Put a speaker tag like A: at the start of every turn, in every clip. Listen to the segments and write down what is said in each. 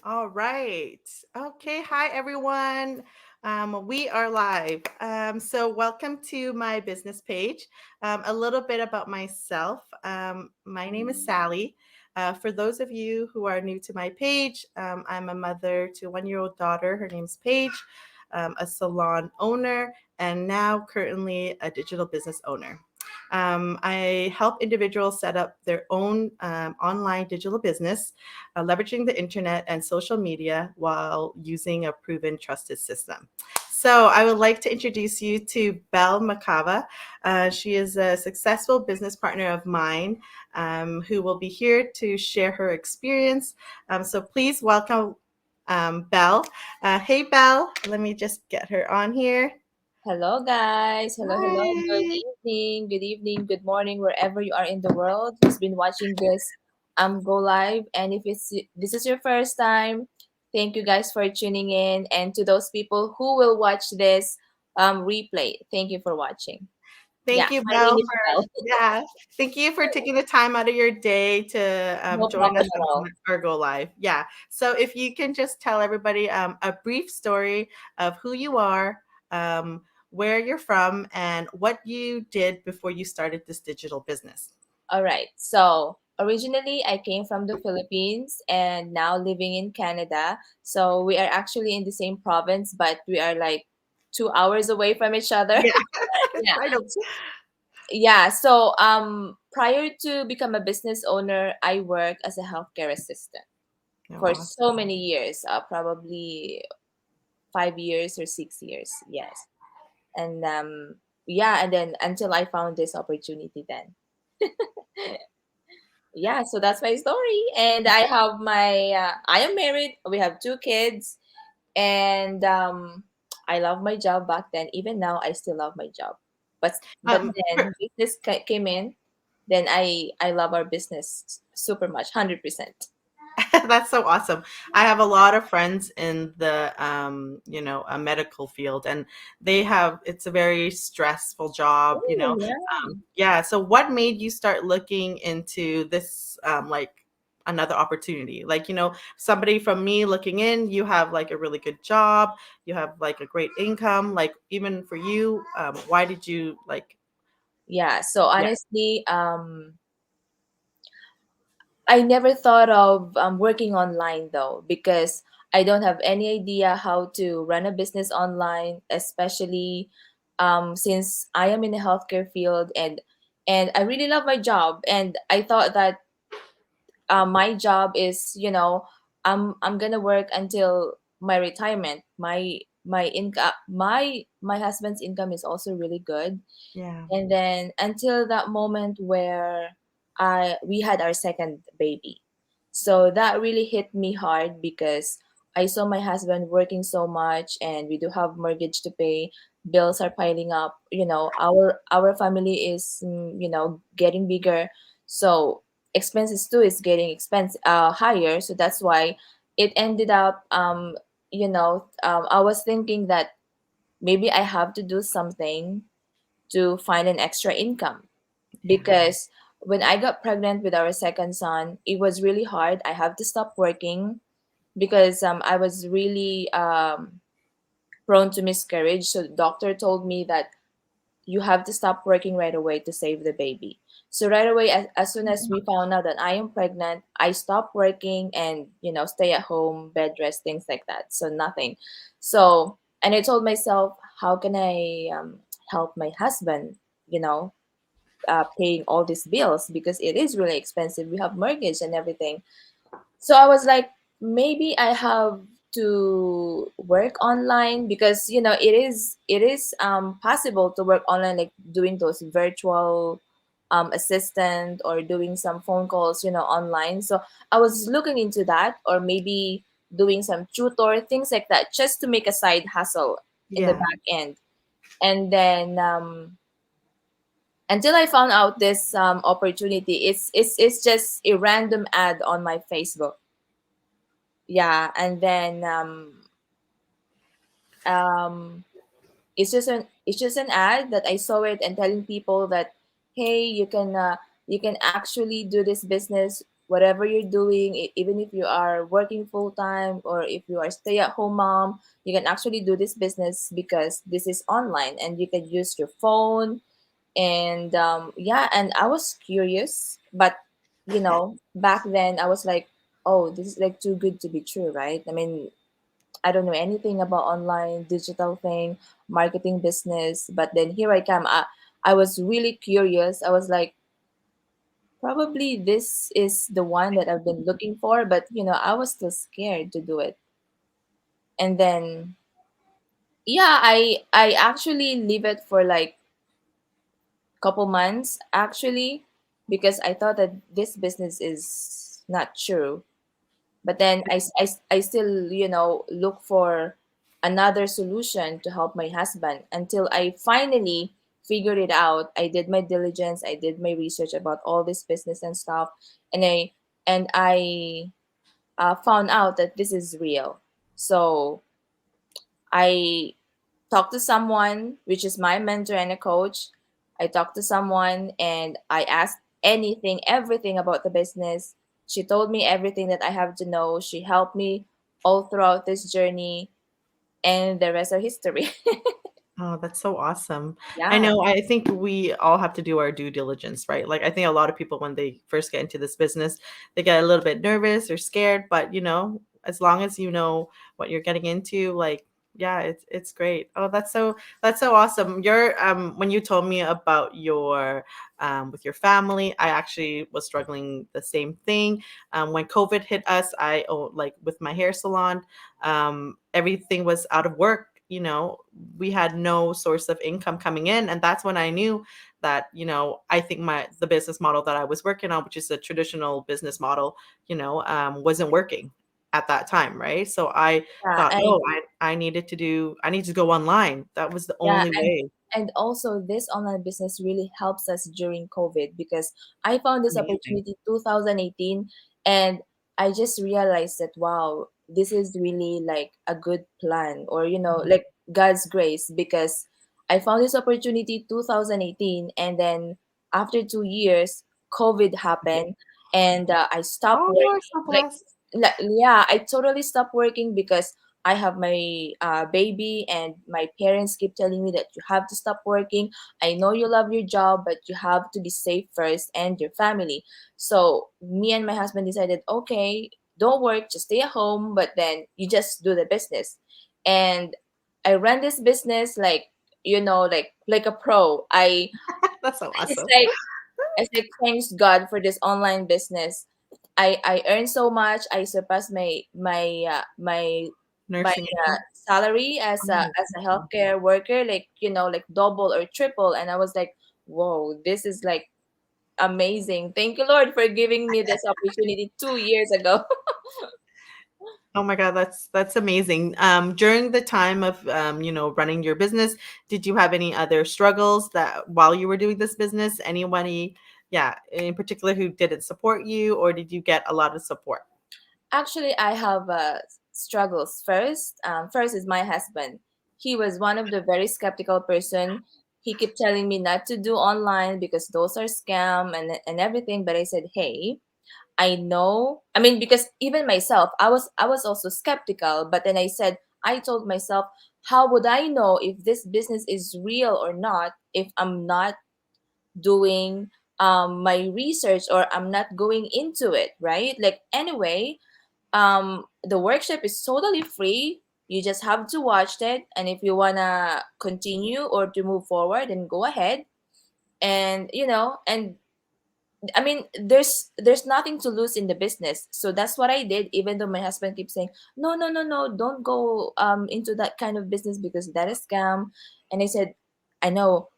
A: All right. Okay. Hi, everyone. We are live. Welcome to my business page. A little bit about myself. My name is Sally. For those of you who are new to my page, I'm a mother to a 1 year old daughter. Her name's Paige, a salon owner, and now currently a digital business owner. I help individuals set up their own online digital business, leveraging the internet and social media while using a proven, trusted system. So, I would like to introduce you to Belle Macava. She is a successful business partner of mine who will be here to share her experience. So, please welcome Belle. Hey, Belle. Let me just get her on here.
B: Hello, guys. Hello, hello. Good
A: Hi.
B: evening, good evening, good morning, wherever you are in the world who's been watching this go live. And if this is your first time, thank you guys for tuning in. And to those people who will watch this replay, thank you for watching. Yeah,
A: Thank you,
B: my name
A: Belle,
B: is
A: for
B: Belle.
A: yeah. Thank you for taking the time out of your day to
B: No
A: join us
B: problem at
A: on
B: all.
A: our Go Live. Yeah. So if you can just tell everybody a brief story of who you are, where you're from, and what you did before you started this digital business.
B: All right. So originally, I came from the Philippines and now living in Canada. So we are actually in the same province, but we are like 2 hours away from each other.
A: Yeah,
B: Yeah.
A: I know.
B: Yeah. So prior to become a business owner, I work as a healthcare assistant for
A: Oh,
B: so many years, probably 5 years or 6 years. Yes. And yeah, and then until I found this opportunity then. Yeah, so that's my story. And I am married. We have two kids. And I love my job back then. Even now, I still love my job. But
A: um,
B: then business came in. Then I love our business super much, 100%.
A: That's so awesome. I have a lot of friends in the a medical field, and they have it's a very stressful job,
B: Mm, yeah.
A: Yeah, so what made you start looking into this like another opportunity? Like, somebody from me looking in, you have like a really good job, you have like a great income, like even for you, why did you like
B: Yeah. So
A: yeah.
B: honestly, I never thought of working online though, because I don't have any idea how to run a business online, especially since I am in the healthcare field, and I really love my job. And I thought that my job is, I'm gonna work until my retirement. My income, my husband's income is also really good,
A: Yeah.
B: and then until that moment where I we had our second baby. So that really hit me hard because I saw my husband working so much and we do have mortgage to pay, bills are piling up, our family is getting bigger. So expenses too is getting higher, so that's why it ended up I was thinking that maybe I have to do something to find an extra income,
A: Yeah.
B: because when I got pregnant with our second son, it was really hard. I have to stop working because I was really prone to miscarriage. So the doctor told me that you have to stop working right away to save the baby. So right away, as soon as we found out that I am pregnant, I stopped working and stay at home, bed rest, things like that. So nothing. So and I told myself, how can I help my husband? You know, paying all these bills because it is really expensive. We have mortgage and everything. So I was like, maybe I have to work online because it is possible to work online, like doing those virtual assistant or doing some phone calls online. So I was looking into that, or maybe doing some tutor, things like that, just to make a side hustle in the
A: Yeah.
B: back end. And then until I found out this opportunity. It's just a random ad on my Facebook. Yeah, and then um, it's just an ad that I saw it and telling people that, hey, you can actually do this business whatever you're doing, even if you are working full time or if you are stay at home mom, you can actually do this business because this is online and you can use your phone. And yeah, and I was curious, but back then I was like, oh, this is like too good to be true, right? I mean, I don't know anything about online digital thing, marketing business, but then here I come. I was really curious. I was like, probably this is the one that I've been looking for, but I was still scared to do it. And then yeah, I actually leave it for like couple months actually, because I thought that this business is not true. But then I still look for another solution to help my husband until I finally figured it out. I did my diligence, I did my research about all this business and stuff, and I found out that this is real. So I talked to someone, which is my mentor and a coach. I talked to someone and I asked anything, everything about the business. She told me everything that I have to know. She helped me all throughout this journey, and the rest are history.
A: Oh, that's so awesome. I
B: Yeah.
A: know, I think we all have to do our due diligence, right? Like, I think a lot of people, when they first get into this business, they get a little bit nervous or scared, but as long as you know what you're getting into, like, yeah, it's great. Oh, that's so awesome. When you told me about your with your family, I actually was struggling the same thing. When COVID hit us, like with my hair salon, everything was out of work. We had no source of income coming in, and that's when I knew that I think my the business model that I was working on, which is a traditional business model, wasn't working at that time, right? So I
B: Yeah,
A: thought,
B: and
A: oh, I need to go online. That was the
B: yeah,
A: only way.
B: and also this online business really helps us during COVID, because I found this
A: Amazing.
B: opportunity 2018, and I just realized that wow, this is really like a good plan, or
A: Mhm.
B: like God's grace, because I found this opportunity 2018, and then after 2 years COVID happened, and I stopped
A: Oh,
B: working.
A: you're so
B: Like,
A: blessed.
B: yeah, I totally stopped working because I have my baby, and my parents keep telling me that you have to stop working. I know you love your job, but you have to be safe first and your family. So me and my husband decided, okay, don't work, just stay at home, but then you just do the business. And I ran this business like like a pro.
A: That's so
B: It's
A: awesome.
B: like I said, thanks God for this online business. I earn so much. I surpassed my
A: Nursing income.
B: salary as a
A: Oh,
B: healthcare worker, like like double or triple. And I was like, whoa, this is like amazing. Thank you, Lord, for giving me this opportunity 2 years ago.
A: oh my God, that's amazing. During the time of running your business, did you have any other struggles that while you were doing this business? Anybody, yeah, in particular who didn't support you, or did you get a lot of support?
B: Actually, I have struggles. First is my husband. He was one of the very skeptical person. He kept telling me not to do online because those are scam and everything. But I said, hey, I know. I mean, because even myself, I was also skeptical. But then I told myself, how would I know if this business is real or not if I'm not doing my research, or I'm not going into it, right? Like, anyway, the workshop is totally free. You just have to watch it, and if you wanna continue or to move forward, then go ahead. And and I mean, there's nothing to lose in the business. So that's what I did, even though my husband keeps saying, no, no, no, no, don't go into that kind of business because that is scam. And I said, I know,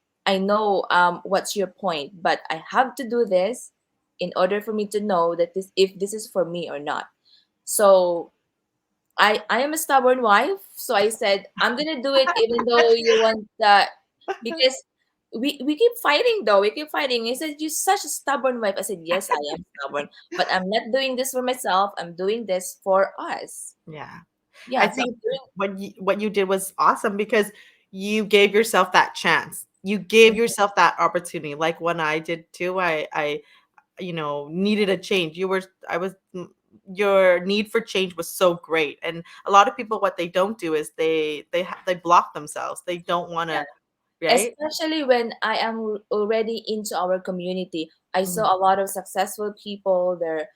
B: what's your point, but I have to do this in order for me to know that this is for me or not. So I am a stubborn wife, so I said I'm gonna do it even though you want that, because we keep fighting though. We keep fighting. He said, you're such a stubborn wife. I said, yes, I am stubborn, but I'm not doing this for myself. I'm doing this for us.
A: Yeah. I
B: Yeah, so
A: think
B: I'm doing.
A: what you did was awesome because you gave yourself that chance. You gave yourself that opportunity. Like when I did too, I needed a change. Your need for change was so great. And a lot of people, what they don't do is they block themselves. They don't want
B: Yeah.
A: to, right?
B: Especially when I am already into our community. I
A: Mm.
B: saw a lot of successful people. They're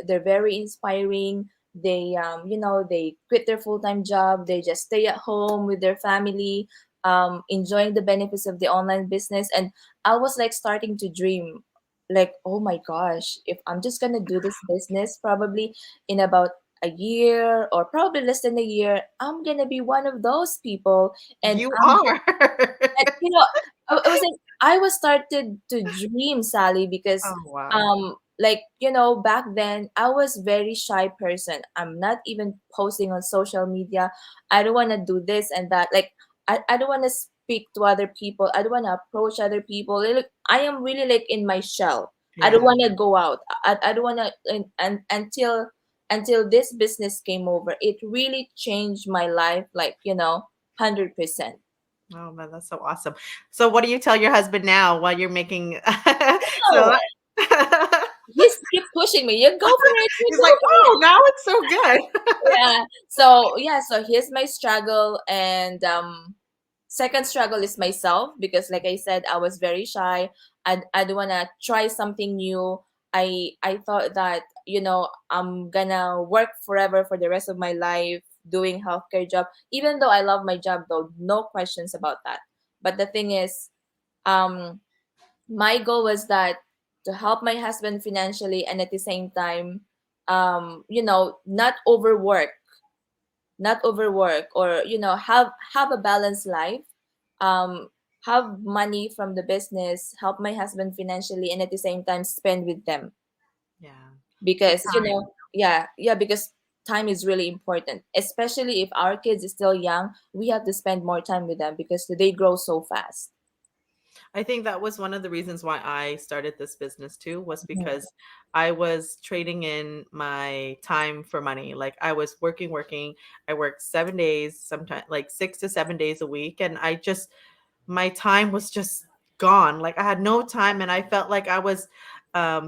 B: very inspiring. They they quit their full-time job. They just stay at home with their family, enjoying the benefits of the online business. And I was like starting to dream, like, oh my gosh, if I'm just gonna do this business, probably in about a year or probably less than a year, I'm gonna be one of those people. And
A: You are.
B: and I was like, I was started to dream, Sally, because
A: Oh, wow.
B: like back then I was very shy person. I'm not even posting on social media. I don't want to do this and that. Like I don't want to speak to other people. I don't want to approach other people. Like, I am really like in my shell. I don't
A: Yeah.
B: want to go out. I don't want to, and until this business came over, it really changed my life, like 100%.
A: Oh man, that's so awesome. So what do you tell your husband now while you're making so
B: Oh, he's keep pushing me. You go for it. You
A: he's
B: go
A: like,
B: for it.
A: "Oh, now it's so good."
B: Yeah. So here's my struggle, and second struggle is myself, because like I said, I was very shy. I don't wanna try something new. I thought that I'm gonna work forever for the rest of my life doing healthcare job, even though I love my job, though, no questions about that. But the thing is, um my goal was that to help my husband financially, and at the same time, not overwork, or have a balanced life, um have money from the business, help my husband financially, and at the same time spend with them,
A: Yeah. The
B: because
A: time.
B: yeah, because time is really important, especially if our kids is still young. We have to spend more time with them because they grow so fast.
A: I think that was one of the reasons why I started this business too, was
B: Mhm.
A: because I was trading in my time for money. Like I was working. I worked 7 days, sometimes like 6 to 7 days a week. And my time was just gone. Like I had no time, and I felt like I was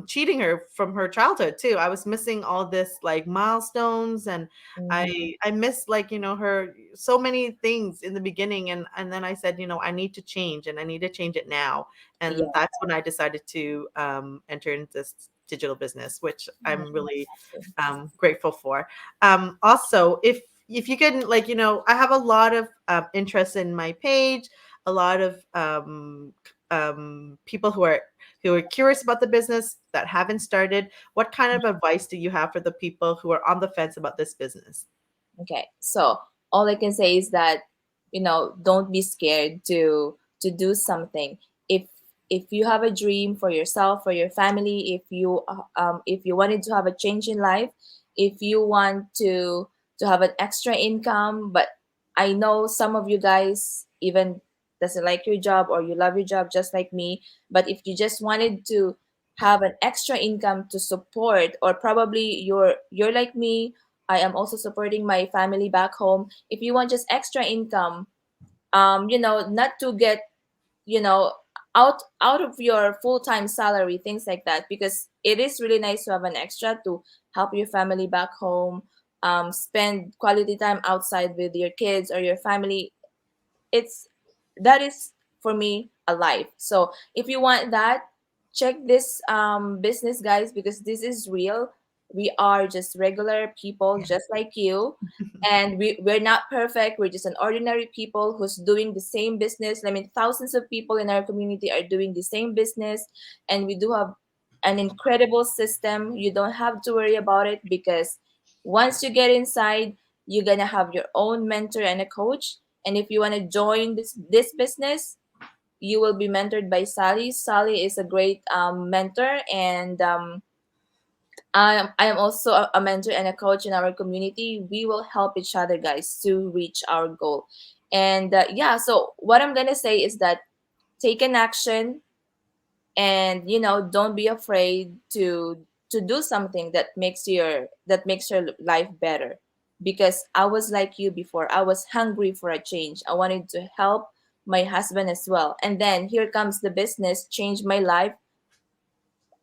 A: cheating her from her childhood too. I was missing all this like milestones, and
B: Mhm.
A: I missed like her so many things in the beginning. And then I said, I need to change, and I need to change it now. And
B: Yeah.
A: that's when I decided to enter into this digital business, which
B: Mhm.
A: I'm really
B: Exactly.
A: grateful for. Also, if you can, like, I have a lot of interest in my page, a lot of people who are curious about the business that haven't started. What kind of advice do you have for the people who are on the fence about this business?
B: Okay, so all I can say is that don't be scared to do something. If if you have a dream for yourself, for your family, if you wanted to have a change in life, if you want to have an extra income, but I know some of you guys even doesn't like your job, or you love your job just like me, but if you just wanted to have an extra income to support, or probably you're like me, I am also supporting my family back home. If you want just extra income, not to get, you know, out of your full-time salary, things like that, because it is really nice to have an extra to help your family back home, spend quality time outside with your kids or your family. It's that is for me a life. So if you want that, check this business, guys, because this is real. We are just regular people just like you, and we're not perfect. We're just an ordinary people who's doing the same business. I mean, thousands of people in our community are doing the same business, and we do have an incredible system. You don't have to worry about it, because once you get inside, you're gonna have your own mentor and a coach. And if you want to join this business, you will be mentored by Sally. Sally is a great mentor, and I am also a mentor and a coach in our community. We will help each other, guys, to reach our goal. And yeah, so what I'm gonna say is that take an action, and don't be afraid to do something that makes your life better, because I was like you before. I was hungry for a change. I wanted to help my husband as well, and then here comes the business, changed my life.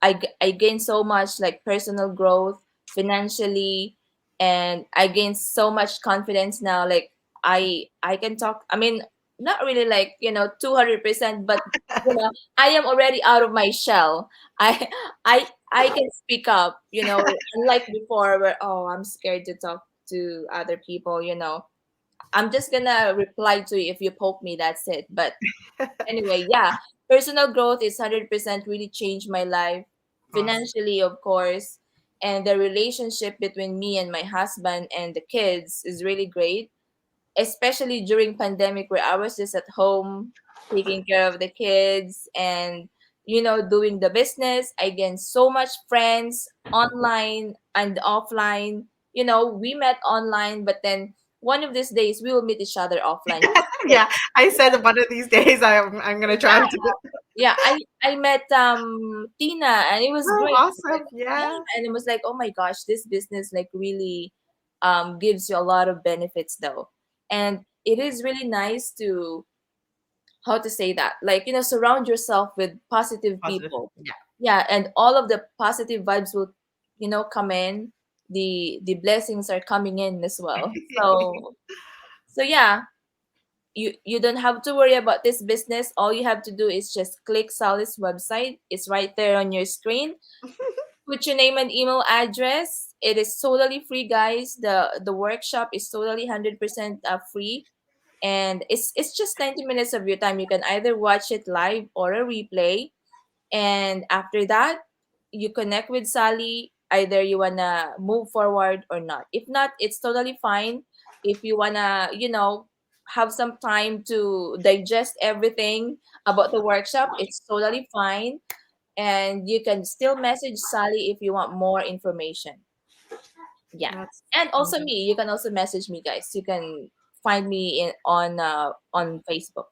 B: I gained so much like personal growth financially, and I gained so much confidence now. Like I can talk. I mean, not really like 200%, but I am already out of my shell. I I can speak up. Unlike before where I'm scared to talk to other people. I'm just gonna reply to you if you poke me. That's it. But anyway, yeah, personal growth is 100% really changed my life
A: Awesome.
B: financially, of course, and the relationship between me and my husband and the kids is really great, especially during pandemic where I was just at home taking care of the kids and doing the business. I gained so much friends online and offline. We met online, but then one of these days we will meet each other offline.
A: Yeah, I said one of these days I'm gonna try
B: Yeah,
A: to.
B: yeah, I met Tina, and it was
A: Oh,
B: great. Like,
A: awesome.
B: yeah,
A: Yeah.
B: and it was like, oh my gosh, this business like really gives you a lot of benefits though. And it is really nice to, how to say that, like, surround yourself with positive
A: Positive.
B: people.
A: Yeah.
B: Yeah, and all of the positive vibes will come in. The blessings are coming in as well. So yeah, you don't have to worry about this business. All you have to do is just click Sally's website. It's right there on your screen. Put your name and email address. It is totally free, guys. The workshop is totally 100% free, and it's just 90 minutes of your time. You can either watch it live or a replay, and after that you connect with Sally. Either you wanna move forward or not. If not, it's totally fine. If you wanna have some time to digest everything about the workshop, it's totally fine, and you can still message Sally if you want more information. Yeah,
A: That's
B: and also
A: amazing.
B: me, you can also message me, guys. You can find me on Facebook.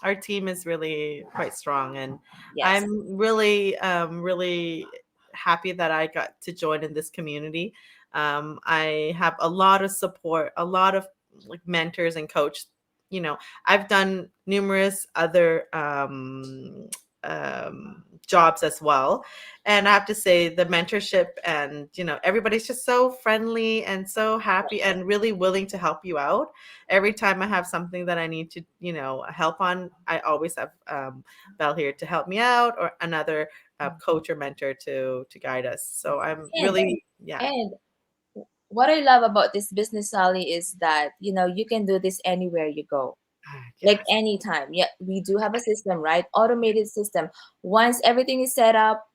A: Our team is really quite strong, and
B: Yes.
A: I'm really, really happy that I got to join in this community. I have a lot of support, a lot of like mentors and coach. I've done numerous other jobs as well, and I have to say the mentorship and everybody's just so friendly and so happy and really willing to help you out. Every time I have something that I need to, help on, I always have Belle here to help me out, or another coach or mentor to guide us. So I'm
B: and
A: really, yeah.
B: and what I love about this business, Sally, is that you can do this anywhere you go, like
A: Yes.
B: anytime. Yeah, we do have a system, right? Automated system. Once everything is set up,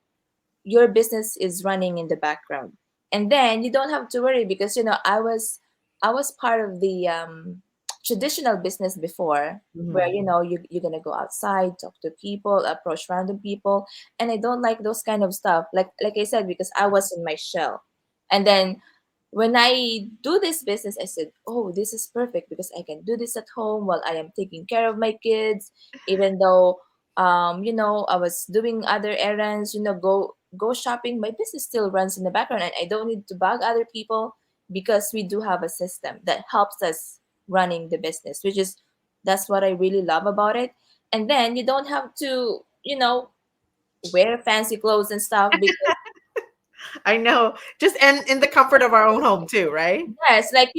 B: your business is running in the background, and then you don't have to worry because I was part of the traditional business before, where
A: Mhm.
B: you're gonna go outside, talk to people, approach random people, and I don't like those kind of stuff, like I said, because I was in my shell. And then when I do this business, I said, oh, this is perfect because I can do this at home while I am taking care of my kids, even though I was doing other errands, go shopping. My business still runs in the background, and I don't need to bug other people because we do have a system that helps us running the business, which is that's what I really love about it. And then you don't have to, wear fancy clothes and stuff because
A: I know. Just and in the comfort of our own home too, right?
B: yes, like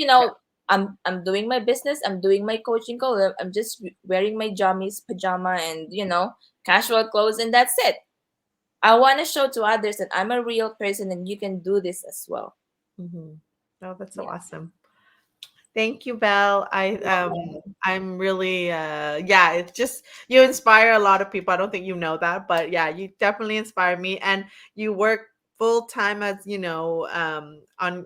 B: I'm doing my business, I'm doing my coaching call. I'm just wearing my jammies, pajama, and casual clothes, and that's it. I want to show to others that I'm a real person and you can do this as well.
A: Hmm. Oh, that's so
B: Yeah.
A: awesome. Thank you, Belle. I'm really yeah, it's just you inspire a lot of people. I don't think you know that, but yeah, you definitely inspire me. And you work full time as, on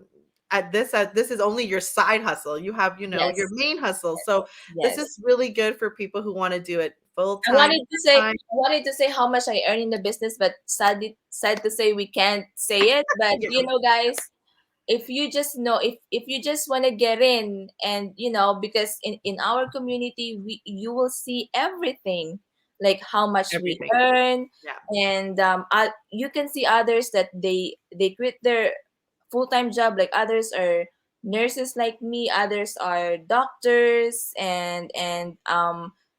A: this is only your side hustle. You have, your
B: Yes.
A: main hustle. So this
B: Yes.
A: is really good for people who want to do it full
B: I
A: time,
B: wanted to say
A: part time.
B: I wanted to say how much I earn in the business, but sad to say we can't say it. But
A: Yeah.
B: guys, if you just know, if you just want to get in, and because in our community, you will see everything, like how much we
A: Everything.
B: earn.
A: Yeah.
B: And you can see others that they quit their full-time job, like others are nurses like me, others are doctors, and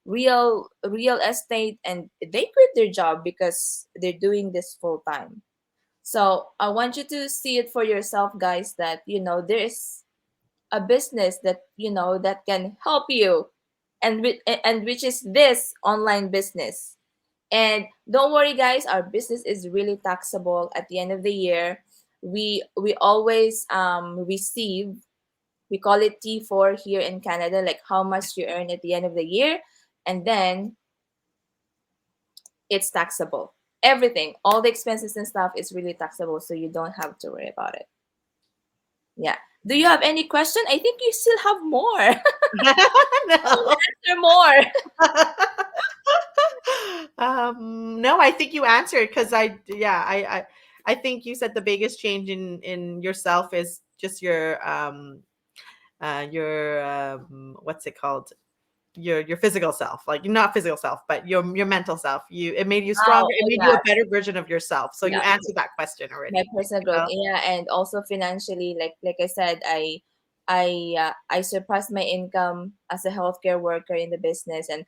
B: real estate, and they quit their job because they're doing this full time. So I want you to see it for yourself, guys, that there is a business that that can help you, and which is this online business. And don't worry, guys, our business is really taxable at the end of the year. We always receive, we call it T4 here in Canada, like how much you earn at the end of the year, and then it's taxable. Everything, all the expenses and stuff is really taxable, so you don't have to worry about it. Yeah. Do you have any question? I think you still have more.
A: No.
B: Answer more.
A: No, I think you answered because I think you said the biggest change in yourself is just your what's it called, your physical self, like not physical self but your mental self. It made you
B: Oh,
A: stronger, it
B: oh
A: made you
B: yeah,
A: a better version of yourself, so you
B: yeah.
A: answered that question
B: My
A: already,
B: personal
A: you
B: growth,
A: know?
B: yeah, and also financially, like I said, I surpassed my income as a healthcare worker in the business, and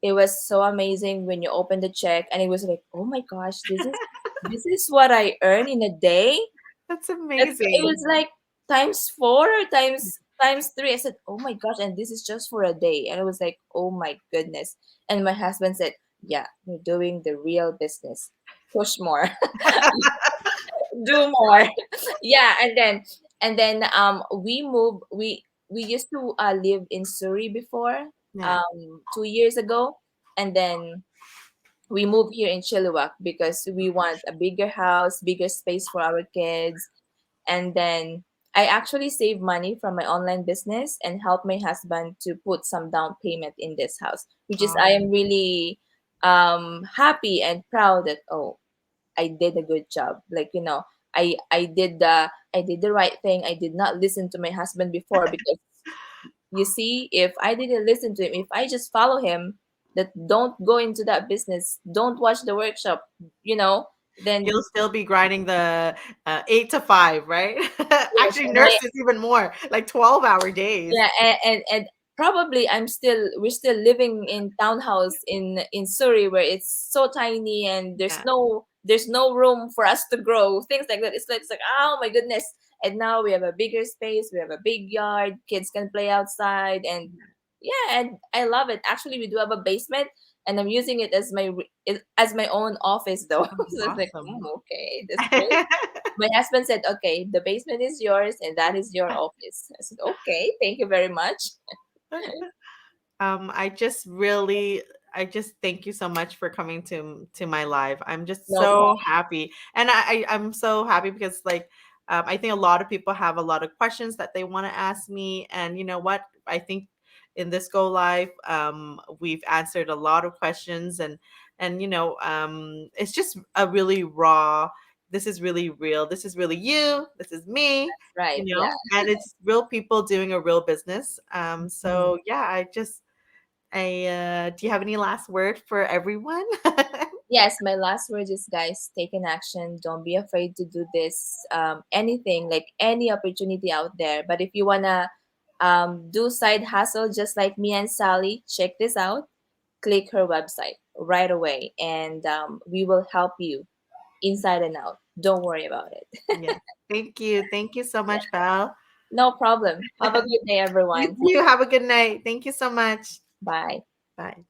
B: it was so amazing when you open the check, and it was like, oh my gosh, this is what I earn in a day.
A: That's
B: It
A: amazing.
B: was like times four or times three. I said, oh my gosh, and this is just for a day, and it was like, oh my goodness. And my husband said, yeah, you're doing the real business. Push more, do more. Yeah, and then we used to live in Surrey before,
A: Yeah.
B: 2 years ago, and then we moved here in Chilliwack because we want a bigger house, bigger space for our kids. And then I actually saved money from my online business and helped my husband to put some down payment in this house, which is, I
A: Oh,
B: am really happy and proud that, oh, I did a good job. Like, I did the right thing. I did not listen to my husband before, because you see, if I didn't listen to him, if I just follow him, that don't go into that business, don't watch the workshop, you know, then
A: you'll still be grinding the 8 to 5, right?
B: yes,
A: Actually,
B: and I
A: nurses even more, like 12-hour days.
B: yeah, and probably we're still living in townhouse in Surrey, where it's so tiny and
A: Yeah.
B: there's no room for us to grow, things like that. It's like, oh my goodness. And now we have a bigger space, we have a big yard, kids can play outside, and yeah, and I love it. Actually, we do have a basement, and I'm using it as my own office though.
A: Oh,
B: So it's like,
A: awesome.
B: okay, that's great. My husband said, okay, the basement is yours and that is your office. I said, okay, thank you very much.
A: I just thank you so much for coming to my live. I'm just
B: No
A: so
B: problem.
A: happy, and I'm so happy because like I think a lot of people have a lot of questions that they want to ask me, and you know what? I think in this Go Live, we've answered a lot of questions, and it's just a really raw. This is really real. This is really you. This is me.
B: Right. Yeah.
A: And it's real people doing a real business.
B: Mm.
A: So yeah, do you have any last word for everyone?
B: Yes, my last word is, guys, take an action. Don't be afraid to do this. Anything, like any opportunity out there. But if you wanna do side hustle just like me and Sally, check this out. Click her website right away, and we will help you inside and out. Don't worry about it.
A: Yes. Thank you. Thank you so much, Belle.
B: No problem. Have a good day,
A: You
B: everyone.
A: too. Have a good night. Thank you so much.
B: Bye.
A: Bye.